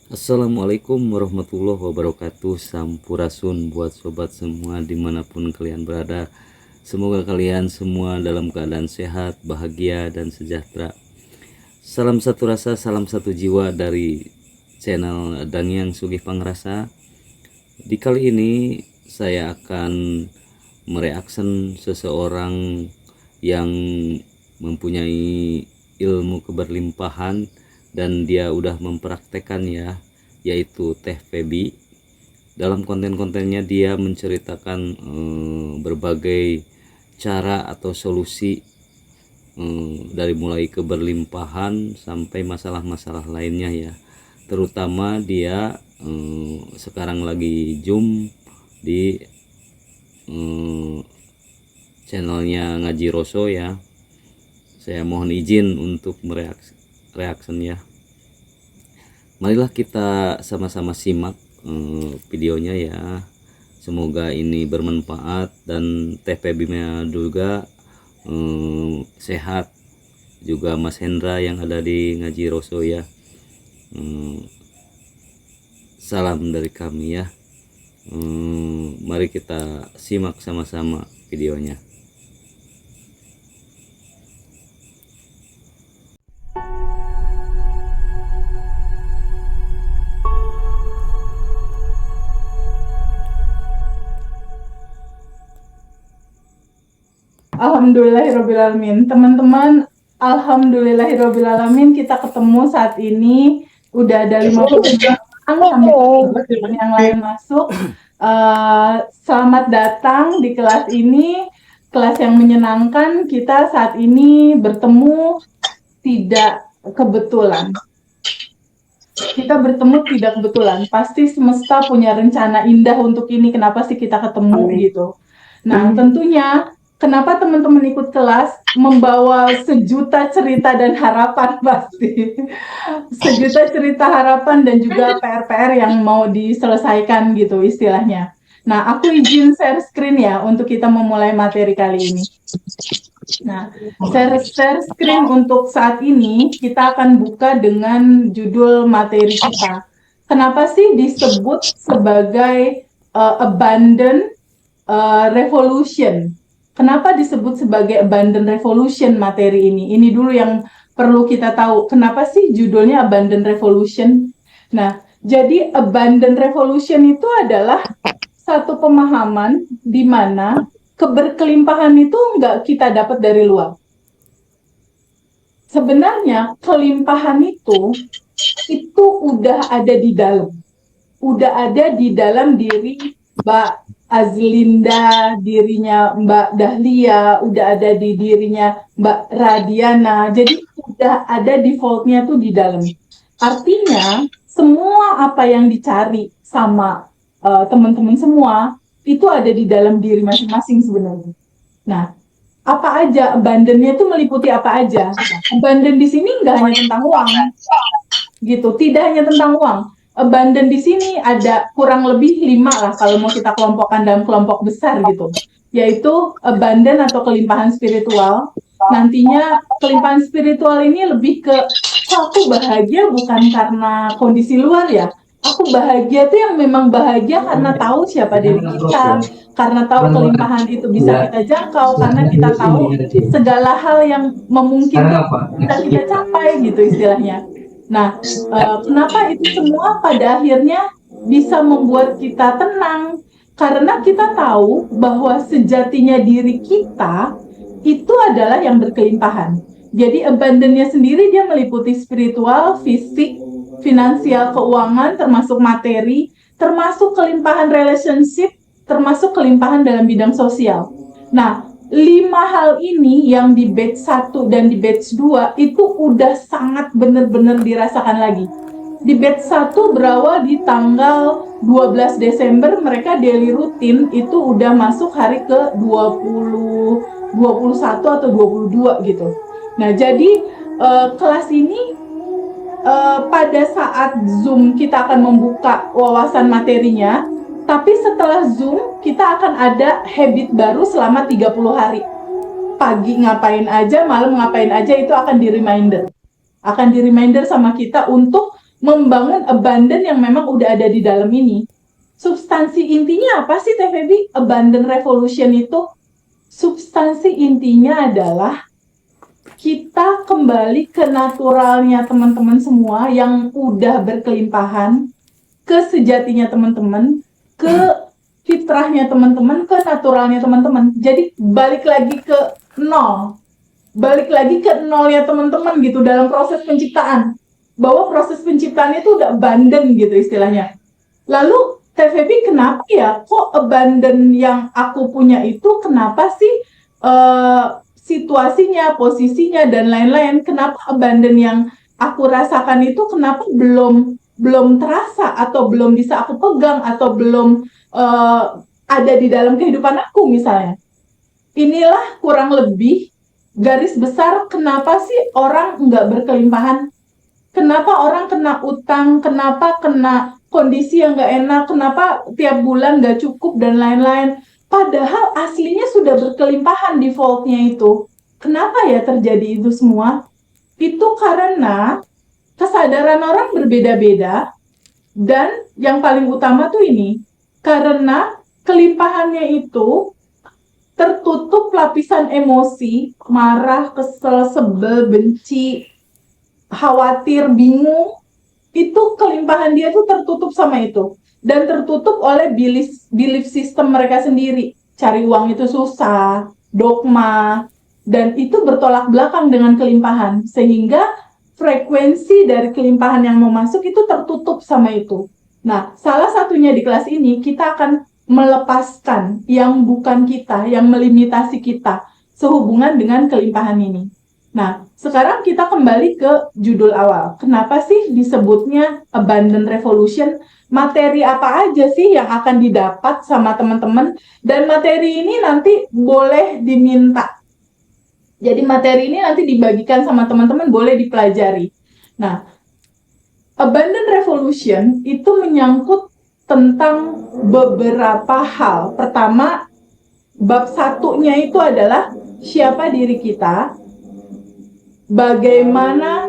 Assalamualaikum warahmatullahi wabarakatuh. Sampurasun buat sobat semua dimanapun kalian berada. Semoga kalian semua dalam keadaan sehat, bahagia, dan sejahtera. Salam satu rasa, salam satu jiwa dari channel Dangyang Sugih Pangrasa. Di kali ini saya akan mereaction seseorang yang mempunyai ilmu keberlimpahan dan dia udah mempraktekkan ya, yaitu Teh Febi. Dalam konten-kontennya dia menceritakan berbagai cara atau solusi, dari mulai keberlimpahan sampai masalah-masalah lainnya ya. Terutama dia sekarang lagi zoom di channelnya Ngaji Roso ya. Saya mohon izin untuk reaction ya. Marilah kita sama-sama simak videonya ya. Semoga ini bermanfaat dan Teh Pebimnya juga sehat, juga Mas Hendra yang ada di Ngaji Roso ya. Salam dari kami ya. Mari kita simak sama-sama videonya. Alhamdulillahirrabbilalamin. Teman-teman, alhamdulillahirrabbilalamin, kita ketemu saat ini. Udah ada 50 orang sampai yang lain masuk. Selamat datang di kelas ini, kelas yang menyenangkan. Kita saat ini bertemu tidak kebetulan. Kita bertemu tidak kebetulan. Pasti semesta punya rencana indah untuk ini. Kenapa sih kita ketemu gitu? Nah, tentunya kenapa teman-teman ikut kelas membawa sejuta cerita dan harapan pasti. Sejuta cerita harapan dan juga PR-PR yang mau diselesaikan gitu istilahnya. Nah, aku izin share screen ya untuk kita memulai materi kali ini. Nah, share screen untuk saat ini kita akan buka dengan judul materi kita. Kenapa sih disebut sebagai abundant revolution? Kenapa disebut sebagai abundant revolution materi ini? Ini dulu yang perlu kita tahu. Kenapa sih judulnya abundant revolution? Nah, jadi abundant revolution itu adalah satu pemahaman di mana keberkelimpahan itu nggak kita dapat dari luar. Sebenarnya kelimpahan itu udah ada di dalam. Udah ada di dalam diri Mbak Azlinda, dirinya Mbak Dahlia, udah ada di dirinya Mbak Radiana. Jadi udah ada defaultnya tuh di dalam. Artinya semua apa yang dicari sama teman-teman semua itu ada di dalam diri masing-masing sebenarnya. Nah, apa aja abundant-nya itu meliputi apa aja? Abundant di sini nggak hanya tentang uang, gitu. Tidak hanya tentang uang. Abundant di sini ada kurang lebih 5 lah kalau mau kita kelompokkan dalam kelompok besar gitu. Yaitu abundant atau kelimpahan spiritual. Nantinya kelimpahan spiritual ini lebih ke aku bahagia bukan karena kondisi luar ya. Aku bahagia tuh yang memang bahagia karena tahu siapa diri kita, karena tahu kelimpahan itu bisa kita jangkau, karena kita tahu segala hal yang memungkinkan bisa kita capai gitu istilahnya. Nah, kenapa itu semua pada akhirnya bisa membuat kita tenang? Karena kita tahu bahwa sejatinya diri kita itu adalah yang berkelimpahan. Jadi abundance-nya sendiri dia meliputi spiritual, fisik, finansial, keuangan, termasuk materi, termasuk kelimpahan relationship, termasuk kelimpahan dalam bidang sosial. Nah, 5 hal ini yang di batch 1 dan di batch 2 itu udah sangat benar-benar dirasakan lagi. Di batch 1 berawal di tanggal 12 Desember, mereka daily rutin itu udah masuk hari ke 21 atau 22 gitu. Nah, jadi kelas ini pada saat Zoom kita akan membuka wawasan materinya, tapi setelah Zoom kita akan ada habit baru selama 30 hari. Pagi ngapain aja, malam ngapain aja itu akan di reminder. Akan di reminder sama kita untuk membangun abundant yang memang udah ada di dalam ini. Substansi intinya apa sih Teh Feby? Abundant revolution itu substansi intinya adalah kita kembali ke naturalnya teman-teman semua yang udah berkelimpahan, ke sejatinya teman-teman, ke fitrahnya teman-teman, ke naturalnya teman-teman. Jadi balik lagi ke nol. Balik lagi ke nolnya teman-teman gitu dalam proses penciptaan. Bahwa proses penciptaan itu udah abundant gitu istilahnya. Lalu Teh Feby, kenapa ya kok abundant yang aku punya itu kenapa sih situasinya, posisinya dan lain-lain, kenapa abundant yang aku rasakan itu kenapa belum terasa atau belum bisa aku pegang atau belum ada di dalam kehidupan aku misalnya. Inilah kurang lebih garis besar kenapa sih orang nggak berkelimpahan. Kenapa orang kena utang, kenapa kena kondisi yang nggak enak, kenapa tiap bulan nggak cukup dan lain-lain. Padahal aslinya sudah berkelimpahan defaultnya itu. Kenapa ya terjadi itu semua? Itu karena kesadaran orang berbeda-beda dan yang paling utama tuh ini, karena kelimpahannya itu tertutup lapisan emosi, marah, kesel, sebel, benci, khawatir, bingung, itu kelimpahan dia tuh tertutup sama itu. Dan tertutup oleh belief system mereka sendiri. Cari uang itu susah, dogma, dan itu bertolak belakang dengan kelimpahan. Sehingga frekuensi dari kelimpahan yang mau masuk itu tertutup sama itu. Nah, salah satunya di kelas ini kita akan melepaskan yang bukan kita, yang melimitasi kita sehubungan dengan kelimpahan ini. Nah, sekarang kita kembali ke judul awal. Kenapa sih disebutnya Abundant Revolution? Materi apa aja sih yang akan didapat sama teman-teman? Dan materi ini nanti boleh diminta. Jadi materi ini nanti dibagikan sama teman-teman, boleh dipelajari. Nah, Abundant Revolution itu menyangkut tentang beberapa hal. Pertama, bab satunya itu adalah siapa diri kita, bagaimana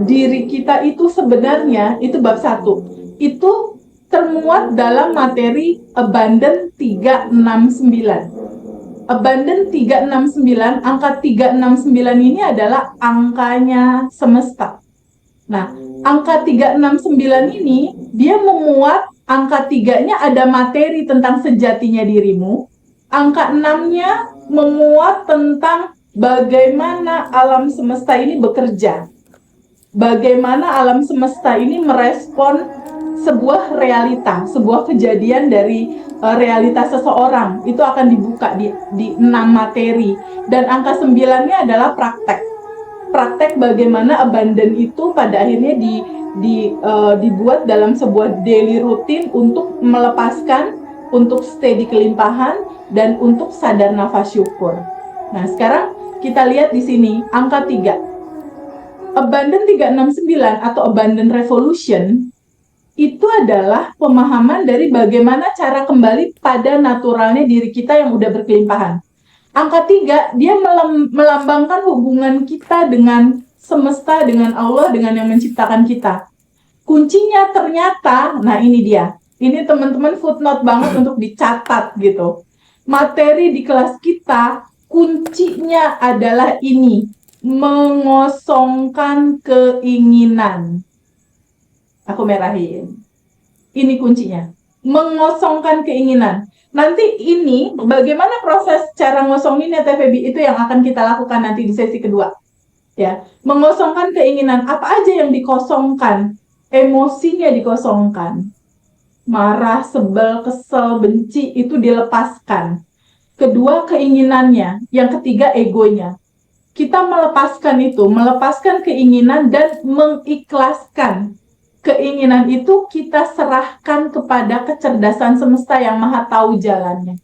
diri kita itu sebenarnya, itu bab 1. Itu termuat dalam materi Abundant 369. Abundant 369, angka 369 ini adalah angkanya semesta. Nah, angka 369 ini, dia memuat angka 3-nya ada materi tentang sejatinya dirimu, angka 6-nya memuat tentang bagaimana alam semesta ini bekerja. Bagaimana alam semesta ini merespon sebuah realita, sebuah kejadian dari realitas seseorang. Itu akan dibuka di 6 materi. Dan angka 9-nya adalah praktek. Praktek bagaimana abundant itu pada akhirnya dibuat dalam sebuah daily routine untuk melepaskan, untuk stay di kelimpahan, dan untuk sadar nafas syukur. Nah, sekarang kita lihat di sini angka 3. Abundant 369 atau Abundant Revolution itu adalah pemahaman dari bagaimana cara kembali pada naturalnya diri kita yang udah berkelimpahan. Angka 3, dia melambangkan hubungan kita dengan semesta, dengan Allah, dengan yang menciptakan kita. Kuncinya ternyata, nah ini dia. Ini teman-teman footnote banget untuk dicatat gitu. Materi di kelas kita, kuncinya adalah ini. Mengosongkan keinginan. Aku merahin. Ini kuncinya. Mengosongkan keinginan. Nanti ini, bagaimana proses cara ngosonginnya Teh Feby, itu yang akan kita lakukan nanti di sesi kedua. Ya, mengosongkan keinginan. Apa aja yang dikosongkan? Emosinya dikosongkan. Marah, sebel, kesel, benci, itu dilepaskan. Kedua, keinginannya. Yang ketiga, egonya. Kita melepaskan itu, melepaskan keinginan dan mengikhlaskan. Keinginan itu kita serahkan kepada kecerdasan semesta yang maha tahu jalannya.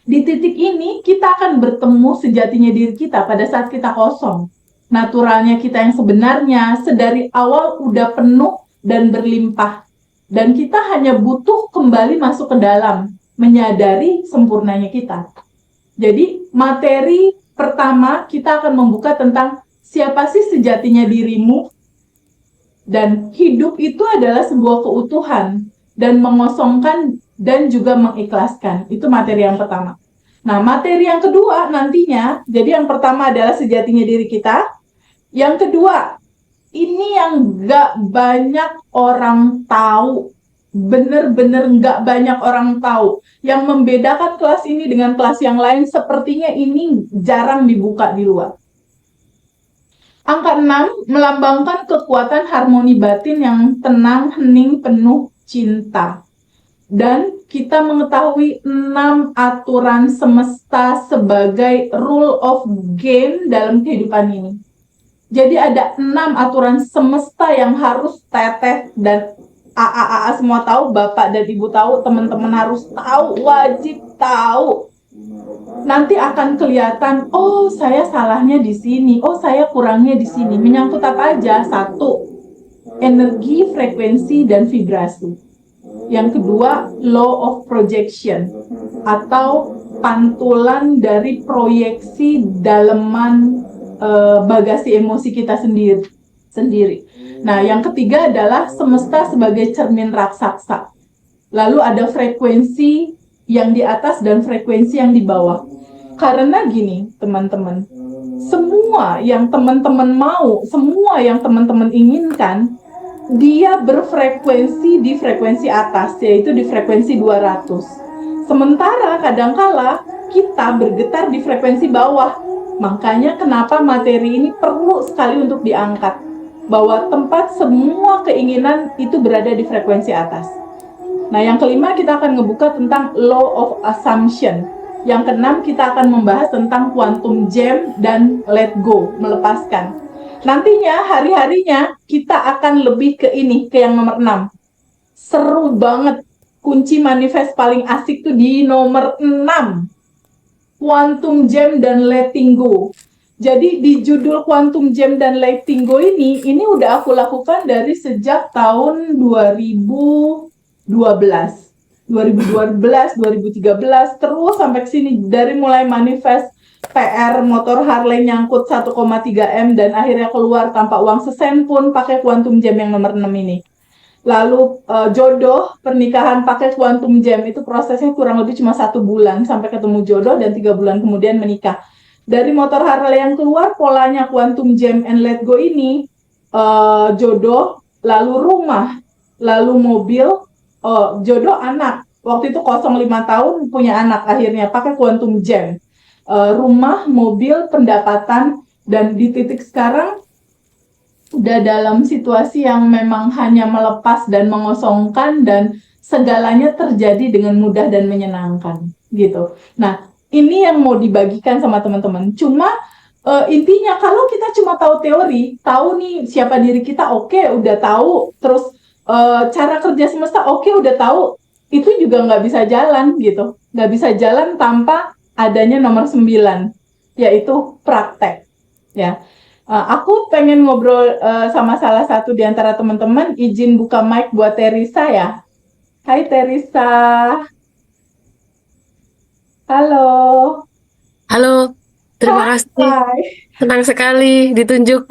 Di titik ini, kita akan bertemu sejatinya diri kita pada saat kita kosong. Naturalnya kita yang sebenarnya, sedari awal udah penuh dan berlimpah. Dan kita hanya butuh kembali masuk ke dalam, menyadari sempurnanya kita. Jadi, materi pertama, kita akan membuka tentang siapa sih sejatinya dirimu, Dan hidup itu adalah sebuah keutuhan dan mengosongkan dan juga mengikhlaskan. Itu materi yang pertama. Nah, materi yang kedua nantinya, jadi yang pertama adalah sejatinya diri kita. Yang kedua, ini yang nggak banyak orang tahu. Bener-bener nggak banyak orang tahu. Yang membedakan kelas ini dengan kelas yang lain, sepertinya ini jarang dibuka di luar. Angka 6 melambangkan kekuatan harmoni batin yang tenang, hening, penuh cinta. Dan kita mengetahui 6 aturan semesta sebagai rule of game dalam kehidupan ini. Jadi ada 6 aturan semesta yang harus Teteh dan AA semua tahu, Bapak dan Ibu tahu, teman-teman harus tahu, wajib tahu. Nanti akan kelihatan, oh saya salahnya di sini, oh saya kurangnya di sini. Menyangkut apa aja? Satu, energi, frekuensi, dan vibrasi. Yang kedua, law of projection atau pantulan dari proyeksi daleman bagasi emosi kita sendiri. Nah, yang ketiga adalah semesta sebagai cermin raksasa. Lalu ada frekuensi yang di atas dan frekuensi yang di bawah. Karena gini, teman-teman, semua yang teman-teman mau, semua yang teman-teman inginkan, dia berfrekuensi di frekuensi atas, yaitu di frekuensi 200. Sementara kadangkala kita bergetar di frekuensi bawah. Makanya kenapa materi ini perlu sekali untuk diangkat. Bahwa tempat semua keinginan itu berada di frekuensi atas. Nah, yang kelima kita akan ngebuka tentang law of assumption. Yang keenam kita akan membahas tentang quantum gem dan let go, melepaskan. Nantinya hari-harinya kita akan lebih ke ini, ke yang nomor 6. Seru banget. Kunci manifest paling asik tuh di nomor 6. Quantum gem dan letting go. Jadi di judul Quantum Gem dan Letting Go ini udah aku lakukan dari sejak tahun 2012, 2013, terus sampai ke sini, dari mulai manifest PR motor Harley nyangkut 1,3 M dan akhirnya keluar tanpa uang sesen pun pakai Quantum Gem yang nomor 6 ini. Lalu jodoh, pernikahan pakai Quantum Gem itu prosesnya kurang lebih cuma 1 bulan sampai ketemu jodoh dan 3 bulan kemudian menikah. Dari motor Harley yang keluar, polanya Quantum Gem and Let Go ini, jodoh, lalu rumah, lalu mobil, jodoh anak. Waktu itu 05 tahun punya anak, akhirnya pakai Quantum Gem. Rumah, mobil, pendapatan, dan di titik sekarang udah dalam situasi yang memang hanya melepas dan mengosongkan dan segalanya terjadi dengan mudah dan menyenangkan gitu. Nah, ini yang mau dibagikan sama teman-teman. Cuma intinya kalau kita cuma tahu teori, tahu nih siapa diri kita, oke, udah tahu, terus cara kerja semesta, oke, udah tahu, itu juga nggak bisa jalan gitu. Nggak bisa jalan tanpa adanya nomor 9, yaitu praktek. Ya, aku pengen ngobrol sama salah satu di antara teman-teman. Izin buka mic buat Teresa ya. Hai Teresa. Halo. Halo, terima kasih. Hai. Senang sekali ditunjuk.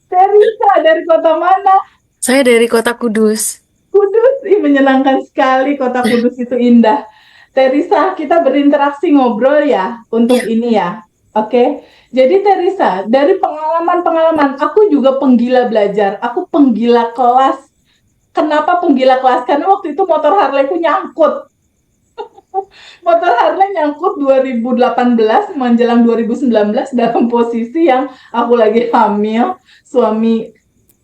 Teresa dari kota mana? Saya dari kota Kudus. Kudus, menyenangkan sekali, kota Kudus itu indah. Teresa, kita berinteraksi ngobrol ya untuk ini ya. Oke. Jadi Teresa, dari pengalaman-pengalaman, aku juga penggila belajar, aku penggila kelas. Kenapa penggila kelas? Karena waktu itu motor Harley-ku nyangkut. Motor Harley nyangkut 2018 menjelang 2019 dalam posisi yang aku lagi hamil, suami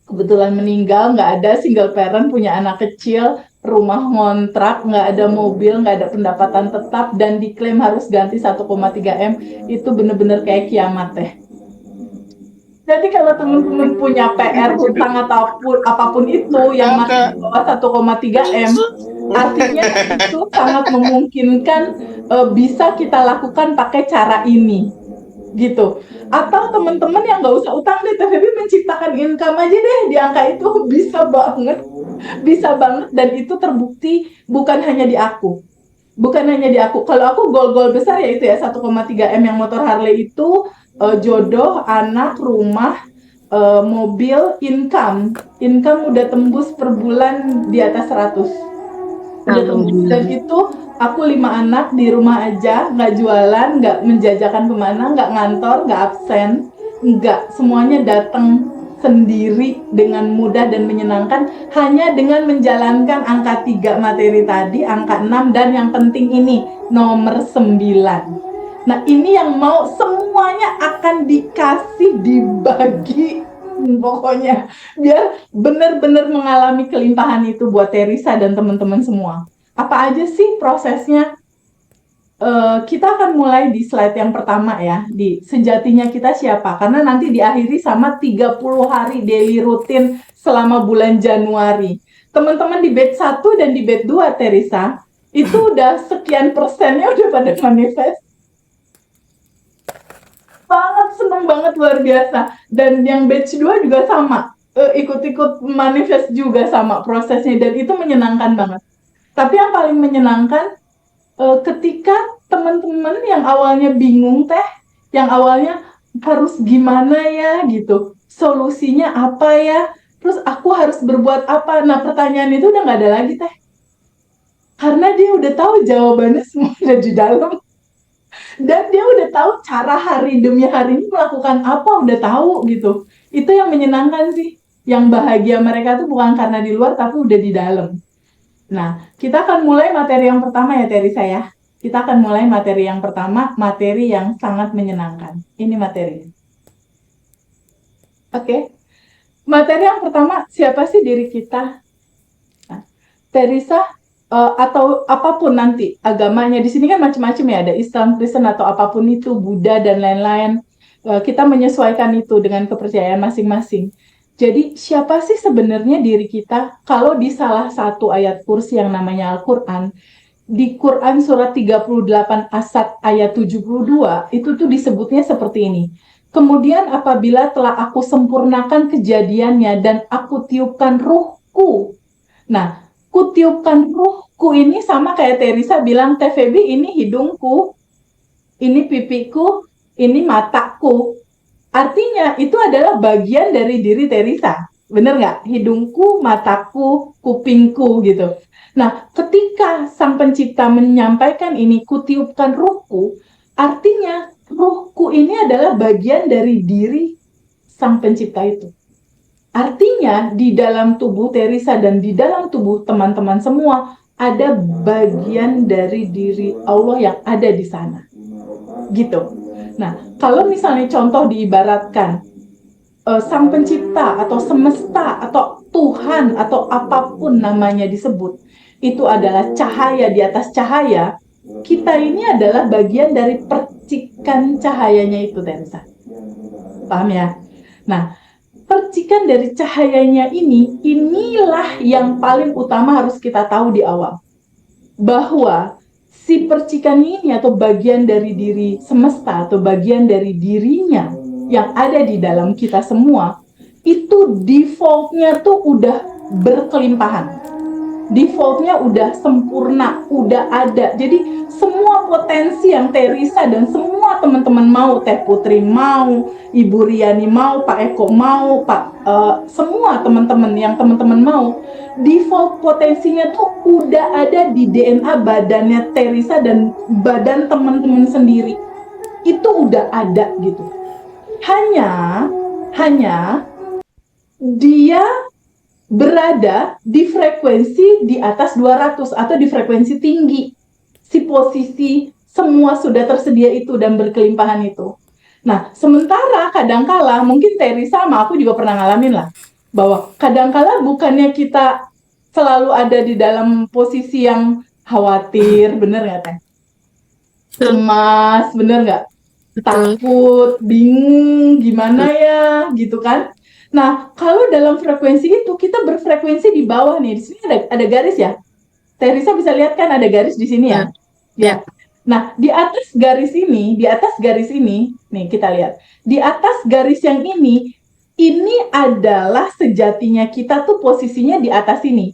kebetulan meninggal, nggak ada, single parent, punya anak kecil, rumah ngontrak, nggak ada mobil, nggak ada pendapatan tetap, dan diklaim harus ganti 1,3 M. Itu bener-bener kayak kiamat teh. Jadi kalau teman-teman punya PR, hutang atau apapun itu yang masih di bawah 1,3 M, artinya itu sangat memungkinkan bisa kita lakukan pakai cara ini, gitu. Atau teman-teman yang nggak usah utang deh, tapi menciptakan income aja deh di angka itu, bisa banget, dan itu terbukti bukan hanya di aku. Bukan hanya di aku. Kalau aku goal besar ya itu ya 1,3 M yang motor Harley itu, jodoh, anak, rumah, mobil, income udah tembus per bulan di atas 100. Udah tembus. Dan itu aku 5 anak di rumah aja, nggak jualan, nggak menjajakan kemana, nggak ngantor, nggak absen, nggak, semuanya datang sendiri dengan mudah dan menyenangkan, hanya dengan menjalankan angka 3 materi tadi, angka 6, dan yang penting ini nomor 9. Nah, ini yang mau semuanya akan dikasih, dibagi, pokoknya biar benar-benar mengalami kelimpahan itu buat Teresa dan teman-teman semua. Apa aja sih prosesnya? Kita akan mulai di slide yang pertama ya, di sejatinya kita siapa, karena nanti diakhiri sama 30 hari daily rutin selama bulan Januari. Teman-teman di batch 1 dan di batch 2, Teresa, itu udah sekian persennya udah pada manifest. Banget, seneng banget, luar biasa. Dan yang batch 2 juga sama, ikut-ikut manifest juga sama prosesnya, dan itu menyenangkan banget. Tapi yang paling menyenangkan ketika teman-teman yang awalnya bingung teh, yang awalnya harus gimana ya gitu, solusinya apa ya, terus aku harus berbuat apa, nah pertanyaan itu udah nggak ada lagi teh, karena dia udah tahu jawabannya semua ada di dalam. Dan dia udah tahu cara hari demi hari ini melakukan apa, udah tahu gitu. Itu yang menyenangkan sih. Yang bahagia mereka tuh bukan karena di luar, tapi udah di dalam. Nah, kita akan mulai materi yang pertama ya, Teresa ya. Kita akan mulai materi yang pertama, materi yang sangat menyenangkan. Ini materi. Oke. Materi yang pertama, siapa sih diri kita? Nah, Teresa, atau apapun nanti agamanya, di sini kan macam-macam ya, ada Islam, Kristen, atau apapun itu, Buddha dan lain-lain. Kita menyesuaikan itu dengan kepercayaan masing-masing. Jadi siapa sih sebenarnya diri kita? Kalau di salah satu ayat kursi yang namanya Al-Quran, di Quran surat 38 Asad ayat 72, itu tuh disebutnya seperti ini. Kemudian apabila telah aku sempurnakan kejadiannya dan aku tiupkan ruhku. Nah, kutiupkan ruhku ini sama kayak Teresa bilang, TVB ini hidungku, ini pipiku, ini mataku. Artinya itu adalah bagian dari diri Teresa. Bener nggak? Hidungku, mataku, kupingku gitu. Nah, ketika Sang Pencipta menyampaikan ini, kutiupkan ruhku, artinya ruhku ini adalah bagian dari diri Sang Pencipta itu. Artinya di dalam tubuh Teresa dan di dalam tubuh teman-teman semua ada bagian dari diri Allah yang ada di sana. Gitu. Nah, kalau misalnya contoh diibaratkan Sang Pencipta atau semesta atau Tuhan atau apapun namanya disebut, itu adalah cahaya di atas cahaya, kita ini adalah bagian dari percikan cahayanya itu, Teresa. Paham ya? Nah, percikan dari cahayanya ini, inilah yang paling utama harus kita tahu di awal. Bahwa si percikan ini atau bagian dari diri semesta atau bagian dari dirinya yang ada di dalam kita semua, itu defaultnya tuh udah berkelimpahan. Defaultnya udah sempurna, udah ada. Jadi semua potensi yang Teresa dan semua teman-teman mau, Teh Putri mau, Ibu Riani mau, Pak Eko mau, semua teman-teman yang teman-teman mau, default potensinya tuh udah ada di DNA badannya Teresa dan badan teman-teman sendiri. Itu udah ada gitu. Hanya dia berada di frekuensi di atas 200 atau di frekuensi tinggi. Si posisi semua sudah tersedia itu dan berkelimpahan itu. Nah, sementara kadangkala mungkin Teresa sama aku juga pernah ngalamin lah, bahwa kadangkala bukannya kita selalu ada di dalam posisi yang khawatir, bener nggak Teh? Cemas, bener nggak? Takut, bingung, gimana ya, gitu kan? Nah, kalau dalam frekuensi itu, kita berfrekuensi di bawah nih. Di sini ada garis ya. Teresa bisa lihat kan ada garis di sini ya? Ya. Nah, di atas garis ini, nih kita lihat. Di atas garis yang ini adalah sejatinya kita tuh posisinya di atas ini.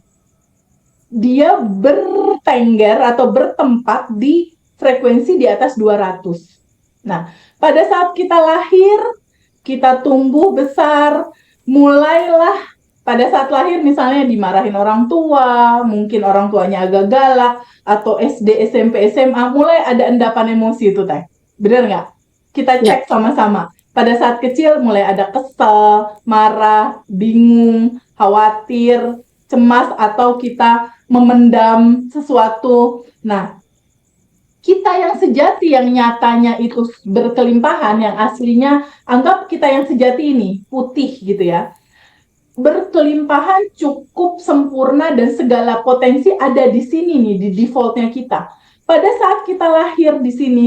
Dia bertengger atau bertempat di frekuensi di atas 200. Nah, pada saat kita lahir, kita tumbuh besar, mulailah pada saat lahir misalnya dimarahin orang tua, mungkin orang tuanya agak galak, atau SD, SMP, SMA, mulai ada endapan emosi itu Teh. Bener nggak? Kita Ya. cek sama-sama. Pada saat kecil mulai ada kesel, marah, bingung, khawatir, cemas, atau kita memendam sesuatu. Nah, kita yang sejati, yang nyatanya itu berkelimpahan, yang aslinya, anggap kita yang sejati ini, putih gitu ya, berkelimpahan, cukup sempurna, dan segala potensi ada di sini nih, di defaultnya kita. Pada saat kita lahir di sini,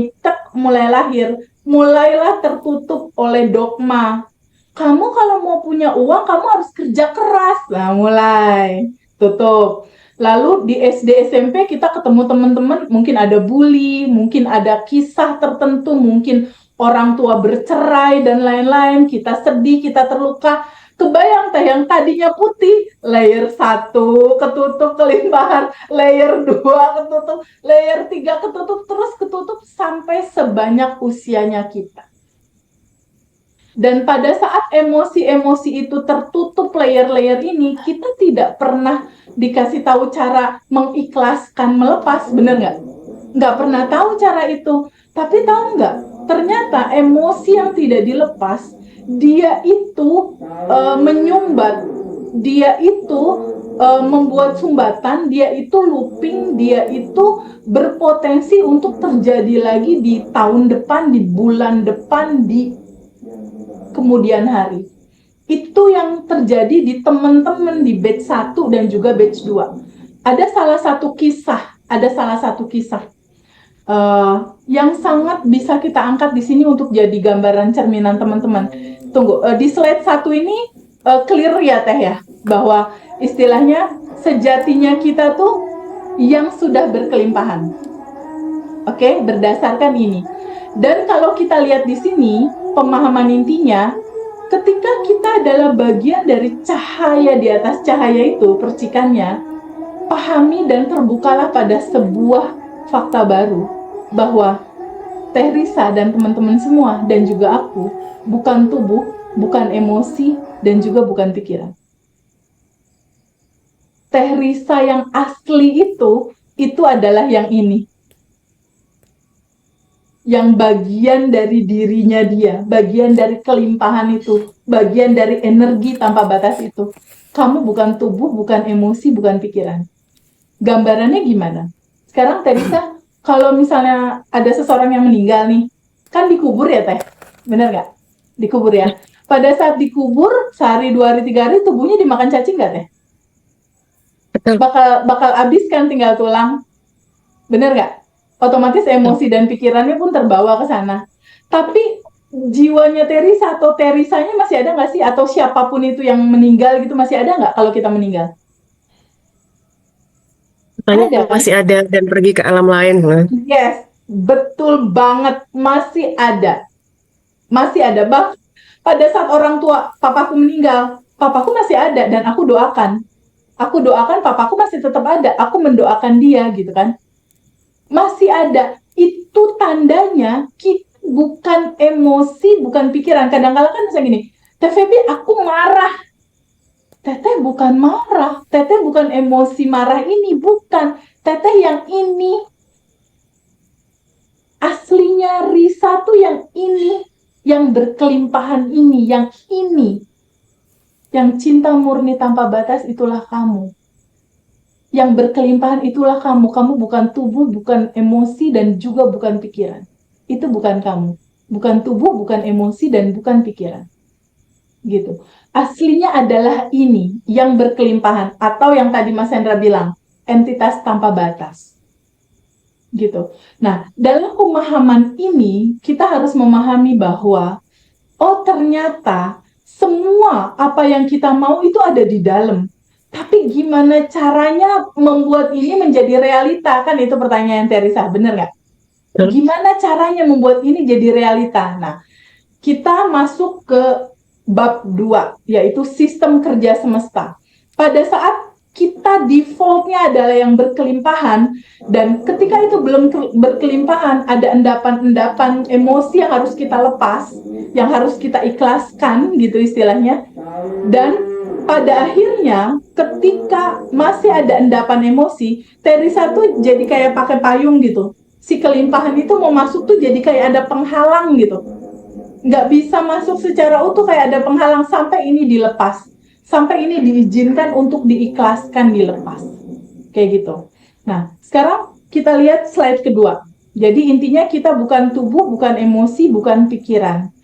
mulai lahir, mulailah tertutup oleh dogma. Kamu kalau mau punya uang, kamu harus kerja keras. Nah, mulai tutup. Lalu di SD, SMP kita ketemu teman-teman, mungkin ada bully, mungkin ada kisah tertentu, mungkin orang tua bercerai dan lain-lain, kita sedih, kita terluka. Kebayang Teh yang tadinya putih, layer 1 ketutup kelimpahan, layer 2 ketutup, layer 3 ketutup, terus ketutup sampai sebanyak usianya kita. Dan pada saat emosi-emosi itu tertutup layer-layer ini, kita tidak pernah dikasih tahu cara mengikhlaskan, melepas, bener nggak? Nggak pernah tahu cara itu. Tapi tahu nggak? Ternyata emosi yang tidak dilepas, dia itu menyumbat, dia itu membuat sumbatan, dia itu looping, dia itu berpotensi untuk terjadi lagi di tahun depan, di bulan depan, di kemudian hari. Itu yang terjadi di teman-teman di batch 1 dan juga batch 2. Ada salah satu kisah yang sangat bisa kita angkat di sini untuk jadi gambaran cerminan teman-teman. Tunggu, di slide 1 ini clear ya Teh ya, bahwa istilahnya sejatinya kita tuh yang sudah berkelimpahan. Oke, berdasarkan ini. Dan kalau kita lihat di sini, pemahaman intinya, ketika kita adalah bagian dari cahaya di atas cahaya itu, percikannya, pahami dan terbukalah pada sebuah fakta baru, bahwa Teh Risa dan teman-teman semua, dan juga aku, bukan tubuh, bukan emosi, dan juga bukan pikiran. Teh Risa yang asli itu adalah yang ini. Yang bagian dari dirinya dia, bagian dari kelimpahan itu, bagian dari energi tanpa batas itu. Kamu bukan tubuh, bukan emosi, bukan pikiran. Gambarannya gimana? Sekarang Teh Risa, kalau misalnya ada seseorang yang meninggal nih, kan dikubur ya Teh? Bener nggak? Dikubur ya. Pada saat dikubur, sehari, 2 hari, 3 hari, tubuhnya dimakan cacing nggak Teh? Betul. Bakal habis kan, tinggal tulang. Bener nggak? Otomatis emosi dan pikirannya pun terbawa ke sana. Tapi jiwanya Teresa atau Terisanya masih ada nggak sih? Atau siapapun itu yang meninggal gitu masih ada nggak kalau kita meninggal? Katanya Ada kan? masih ada dan pergi ke alam lain. Yes, betul banget, masih ada. Masih ada. Pada saat orang tua papaku meninggal, papaku masih ada dan aku doakan. Aku doakan papaku masih tetap ada. Aku mendoakan dia gitu kan. Masih ada. Itu tandanya kita bukan emosi, bukan pikiran. Kadang-kadang kan misalnya gini, Teh Febi, aku marah. Teteh bukan marah, Teteh bukan emosi marah ini, bukan. Teteh yang ini. Aslinya Risa tuh yang ini, yang berkelimpahan ini, yang ini. Yang cinta murni tanpa batas itulah kamu. Yang berkelimpahan itulah kamu. Kamu bukan tubuh, bukan emosi, dan juga bukan pikiran. Itu bukan kamu. Bukan tubuh, bukan emosi, dan bukan pikiran. Gitu. Aslinya adalah ini, yang berkelimpahan. Atau yang tadi Mas Hendra bilang, entitas tanpa batas. Gitu. Nah, dalam pemahaman ini, kita harus memahami bahwa, oh ternyata, semua apa yang kita mau itu ada di dalam. Tapi gimana caranya membuat ini menjadi realita? Kan itu pertanyaan Teresa, bener nggak? Gimana caranya membuat ini jadi realita? Nah, kita masuk ke bab 2, yaitu sistem kerja semesta. Pada saat kita defaultnya adalah yang berkelimpahan, dan ketika itu belum berkelimpahan, ada endapan-endapan emosi yang harus kita lepas, yang harus kita ikhlaskan gitu istilahnya. Dan pada akhirnya ketika masih ada endapan emosi, Teresa tuh jadi kayak pakai payung gitu. Si kelimpahan itu mau masuk tuh jadi kayak ada penghalang gitu. Nggak bisa masuk secara utuh, kayak ada penghalang sampai ini dilepas. Sampai ini diizinkan untuk diikhlaskan, dilepas. Kayak gitu. Nah, sekarang kita lihat slide kedua. Jadi intinya kita bukan tubuh, bukan emosi, bukan pikiran.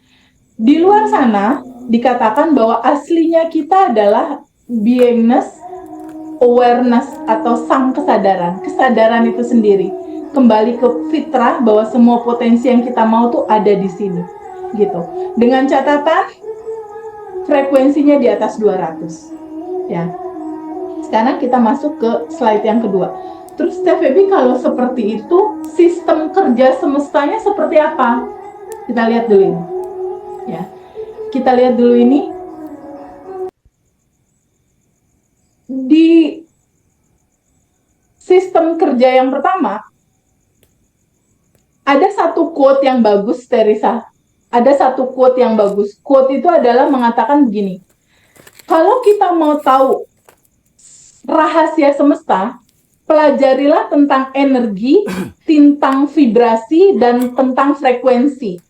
Di luar sana dikatakan bahwa aslinya kita adalah beingness, awareness atau sang kesadaran. Kesadaran itu sendiri. Kembali ke fitrah bahwa semua potensi yang kita mau tuh ada di sini. Gitu. Dengan catatan frekuensinya di atas 200. Ya. Sekarang kita masuk ke slide yang kedua. Terus Teh Feby, kalau seperti itu, sistem kerja semestanya seperti apa? Kita lihat dulu ini. Ya. Kita lihat dulu ini. Di sistem kerja yang pertama, ada satu quote yang bagus, Teresa. Ada satu quote yang bagus. Quote itu adalah mengatakan begini. Kalau kita mau tahu rahasia semesta, pelajarilah tentang energi, tentang vibrasi, dan tentang frekuensi.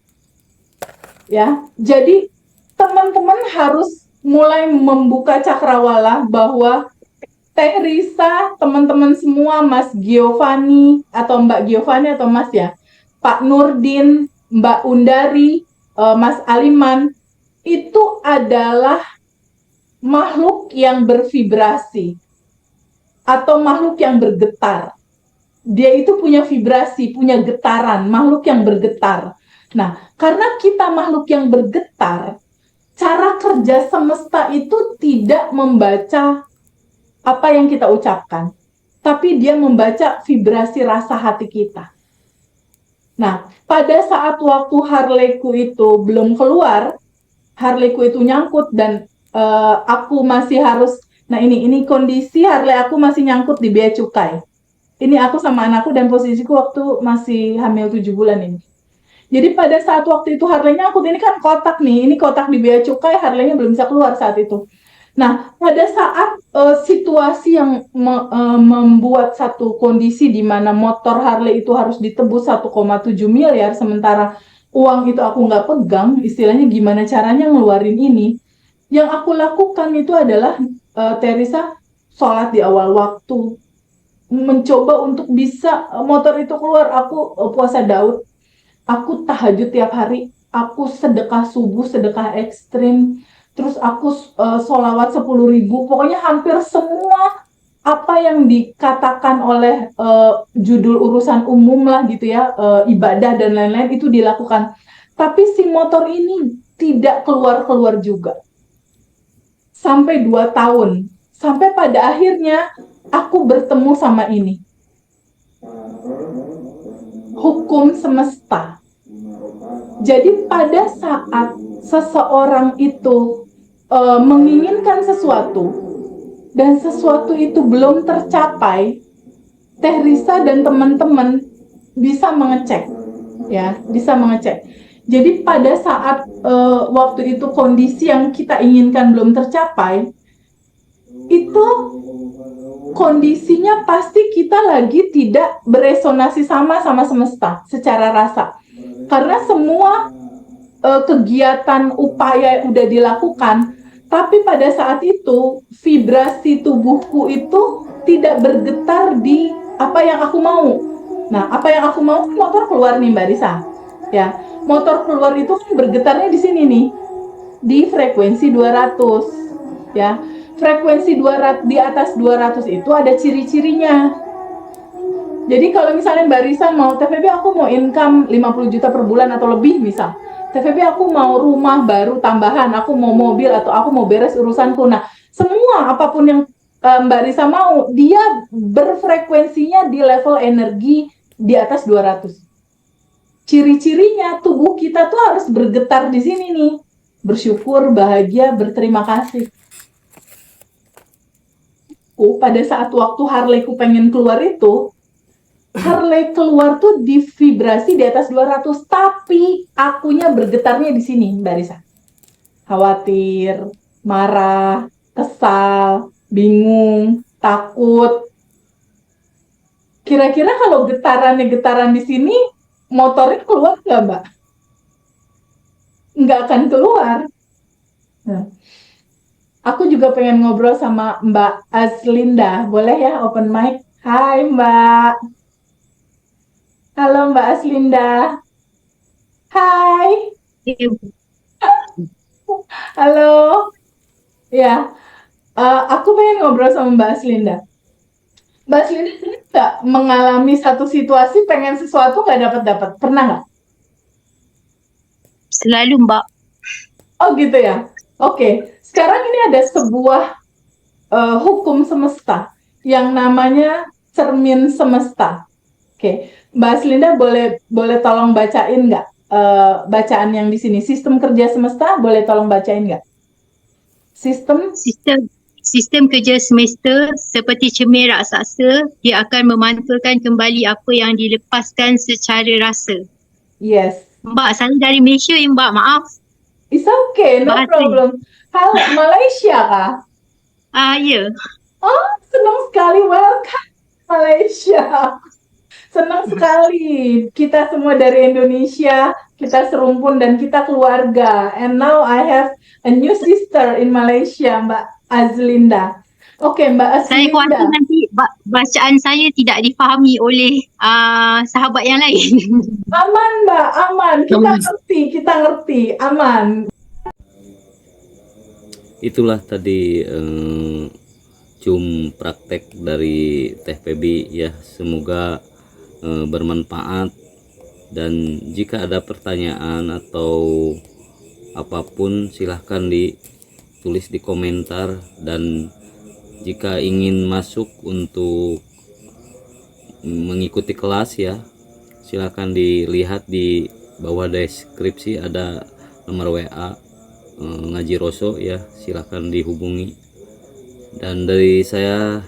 Ya, jadi teman-teman harus mulai membuka cakrawala bahwa Teh Risa, teman-teman semua, Mas Giovanni atau Mbak Giovanni atau Mas ya, Pak Nurdin, Mbak Undari, Mas Aliman, itu adalah makhluk yang bervibrasi atau makhluk yang bergetar. Dia itu punya vibrasi, punya getaran, makhluk yang bergetar. Nah, karena kita makhluk yang bergetar, cara kerja semesta itu tidak membaca apa yang kita ucapkan, tapi dia membaca vibrasi rasa hati kita. Nah, pada saat waktu Harleyku itu belum keluar, Harleyku itu nyangkut dan aku masih harus, nah ini kondisi Harley aku masih nyangkut di bea cukai. Ini aku sama anakku dan posisiku waktu masih hamil 7 bulan ini. Jadi pada saat waktu itu Harley nyangkut, ini kan kotak nih, ini kotak di bea cukai, Harley-nya belum bisa keluar saat itu. Nah, pada saat situasi yang membuat satu kondisi di mana motor Harley itu harus ditebus 1,7 miliar, sementara uang itu aku nggak pegang, istilahnya gimana caranya ngeluarin ini. Yang aku lakukan itu adalah, Teresa, sholat di awal waktu, mencoba untuk bisa motor itu keluar. Aku puasa Daud, aku tahajud tiap hari, aku sedekah subuh, sedekah ekstrim, terus aku sholawat 10.000, pokoknya hampir semua apa yang dikatakan oleh judul urusan umum lah gitu ya, ibadah dan lain-lain itu dilakukan. Tapi si motor ini tidak keluar-keluar juga. Sampai 2 tahun. Sampai pada akhirnya aku bertemu sama ini. Hukum semesta. Jadi pada saat seseorang itu menginginkan sesuatu dan sesuatu itu belum tercapai, Teh Risa dan teman-teman bisa mengecek, ya, bisa mengecek. Jadi pada saat waktu itu kondisi yang kita inginkan belum tercapai, itu kondisinya pasti kita lagi tidak beresonasi sama semesta secara rasa. Karena semua kegiatan upaya yang udah dilakukan, tapi pada saat itu vibrasi tubuhku itu tidak bergetar di apa yang aku mau. Nah, apa yang aku mau, motor keluar nih Mbak Risa. Ya, motor keluar itu kan bergetarnya di sini nih, di frekuensi 200. Ya, frekuensi 200, di atas 200 itu ada ciri-cirinya. Jadi kalau misalnya Mbak Risa mau, TVB aku mau income 50 juta per bulan atau lebih misal. TVB aku mau rumah baru tambahan, aku mau mobil atau aku mau beres urusanku. Nah, semua apapun yang Mbak Risa mau, dia berfrekuensinya di level energi di atas 200. Ciri-cirinya tubuh kita tuh harus bergetar di sini nih. Bersyukur, bahagia, berterima kasih. Harley-ku pada saat waktu Harley-ku pengen keluar itu, Harley keluar tuh di vibrasi di atas 200, tapi akunya bergetarnya di sini, Mbak Risa. Khawatir, marah, kesal, bingung, takut. Kira-kira kalau getaran di sini, motornya keluar nggak, Mbak? Nggak akan keluar. Nah, aku juga pengen ngobrol sama Mbak Aslinda. Boleh ya open mic? Hai, Mbak. Halo, Mbak Aslinda. Hai. Halo. Ya, aku pengen ngobrol sama Mbak Aslinda. Mbak Aslinda pernah nggak mengalami satu situasi pengen sesuatu nggak dapat-dapat? Pernah nggak? Selalu Mbak. Oh gitu ya. Oke, sekarang ini ada sebuah hukum semesta yang namanya cermin semesta. Oke, Mbak Aslinda boleh tolong bacain nggak bacaan yang di sini? Sistem kerja semesta boleh tolong bacain nggak? Sistem kerja semesta seperti cermin raksasa, dia akan memantulkan kembali apa yang dilepaskan secara rasa. Yes. Mbak, saya dari Malaysia ya Mbak, maaf. It's okay, no Bahasa. problem. Halo, Malaysia kah? Ya. Oh, senang sekali. Welcome Malaysia. Senang sekali. Kita semua dari Indonesia, kita serumpun dan kita keluarga. And now I have a new sister in Malaysia, Mbak Azlinda. Oke, Mbak Saya kuasa Azlinda. nanti bacaan saya tidak difahami oleh sahabat yang lain. Aman, Mbak, aman. Kita ngerti, aman. Itulah tadi praktek dari Teh Pebi ya, semoga bermanfaat, dan jika ada pertanyaan atau apapun silahkan ditulis di komentar, dan jika ingin masuk untuk mengikuti kelas ya silahkan dilihat di bawah deskripsi, ada nomor WA Ngaji Roso ya, silahkan dihubungi. Dan dari saya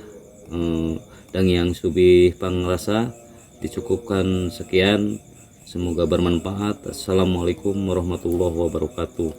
dan yang Subih Pangrasa dicukupkan sekian, semoga bermanfaat. Assalamualaikum warahmatullahi wabarakatuh.